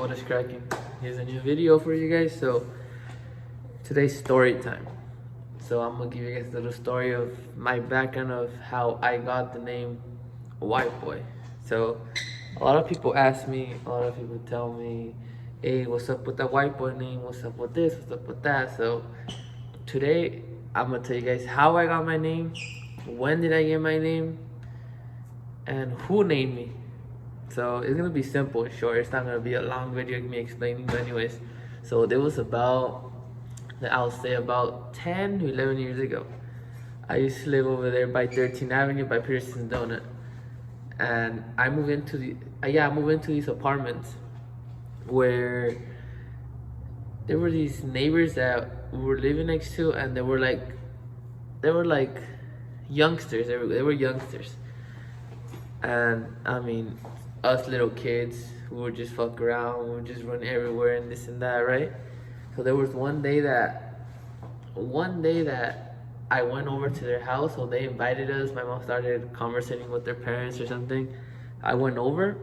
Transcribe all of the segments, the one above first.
what is cracking? Here's a new video for you guys. So today's story time. So I'm gonna give you guys a little story of my background of how I got the name White Boy. So a lot of people ask me, a lot of people tell me, hey, what's up with that White Boy name? What's up with this? What's up with that? So today I'm gonna tell you guys how I got my name, when did I get my name, and who named me. So it's gonna be simple and short. It's not gonna be a long video of me explaining. But anyways, so there was I'll say about 10 to 11 years ago. I used to live over there by 13th Avenue by Pearson's Donut, and I moved into these apartments where there were these neighbors that we were living next to, and they were like youngsters. They were youngsters, and I mean, us little kids, we would just fuck around, we would just run everywhere and this and that, right? So there was one day that I went over to their house. So they invited us. My mom started conversating with their parents or something. I went over,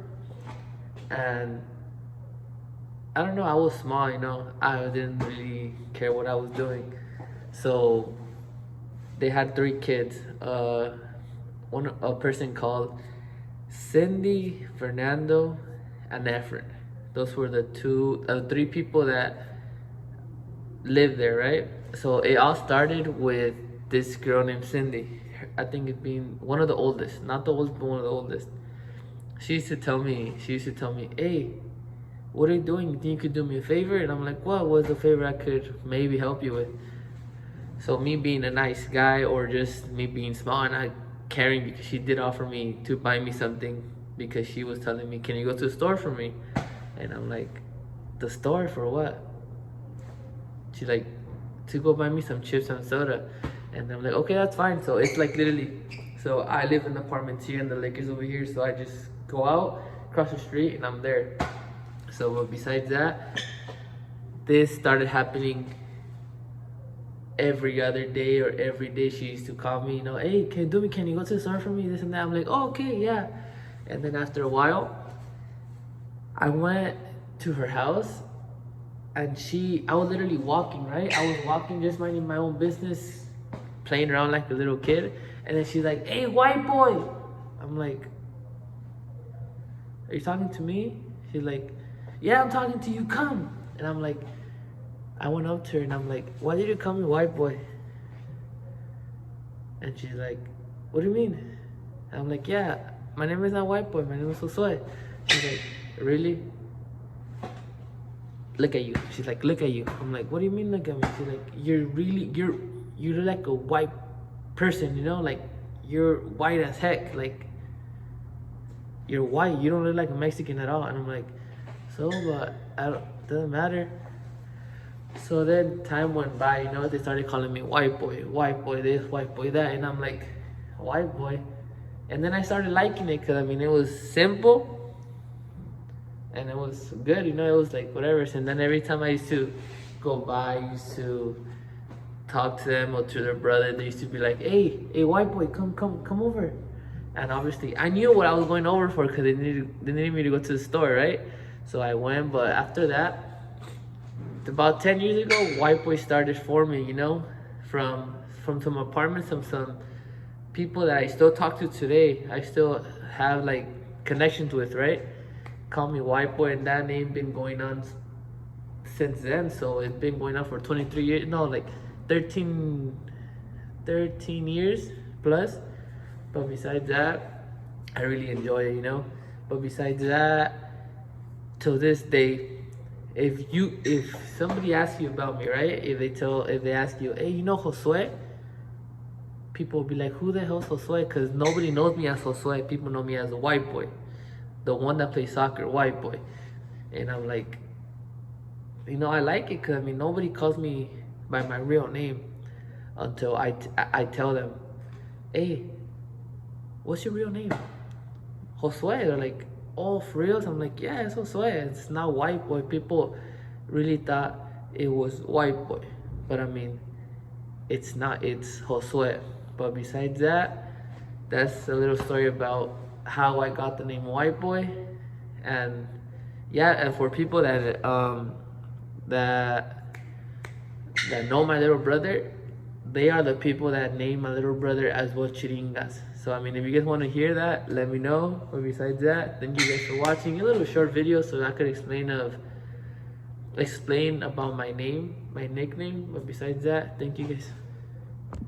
and I don't know, I was small, you know, I didn't really care what I was doing. So they had 3 kids. A person called Cindy, Fernando, and Efren. Those were the 3 people that lived there, right? So it all started with this girl named Cindy. I think it being one of the oldest, not the oldest, but one of the oldest. She used to tell me, hey, what are you doing? You think you could do me a favor? And I'm like, what was a favor I could maybe help you with? So me being a nice guy, or just me being small and not caring, because she did offer me to buy me something, because she was telling me, can you go to the store for me? And I'm like, the store for what? She's like, to go buy me some chips and soda. And I'm like, okay, that's fine. So it's like literally, so I live in apartments here and the lake is over here, so I just go out across the street and I'm there. So but besides that, this started happening every other day, or every day she used to call me, you know, hey, can you go to the store for me, this and that. I'm like, oh, okay, yeah. And then after a while, I went to her house, and I was literally walking, right? I was walking, just minding my own business, playing around like a little kid. And then she's like, hey, White Boy. I'm like, are you talking to me? She's like, yeah, I'm talking to you, come. And I'm like, I went up to her and I'm like, why did you call me White Boy? And she's like, what do you mean? And I'm like, yeah, my name is not White Boy, my name is Josue. She's like, really? Look at you. She's like, look at you. I'm like, what do you mean look at me? She's like, you're like a white person, you know, like you're white as heck, like you're white, you don't look like a Mexican at all. And I'm like, so, but doesn't matter. So then time went by, you know, they started calling me White Boy this, White Boy that, and I'm like, White Boy. And then I started liking it, because I mean, it was simple and it was good, you know, it was like whatever. And then every time I used to go by, I used to talk to them or to their brother, they used to be like, hey, White Boy, come over. And obviously I knew what I was going over for, because they needed me to go to the store, right? So I went. But after that, about 10 years ago, White Boy started forming, you know, from some apartments, some people that I still talk to today. I still have like connections with, right? Call me White Boy, and that name been going on since then. So it's been going on for 23 years, no, like 13 years plus. But besides that, I really enjoy it, you know. But besides that, till this day, if somebody asks you about me, right? If they ask you, hey, you know Josue? People will be like, who the hell's Josue? Because nobody knows me as Josue. People know me as a White Boy, the one that plays soccer, White Boy. And I'm like, you know, I like it, because I mean, nobody calls me by my real name until I tell them, hey, what's your real name? Josue. They're like, oh, for real? I'm like, yeah, it's Josue. It's not White Boy. People really thought it was White Boy, but I mean, it's not, it's Josue. But besides that, that's a little story about how I got the name White Boy. And yeah, and for people that that know my little brother, they are the people that named my little brother as well Chiringas. So I mean, if you guys want to hear that, let me know. But besides that, thank you guys for watching a little short video so I could explain about my name, my nickname. But besides that, thank you guys.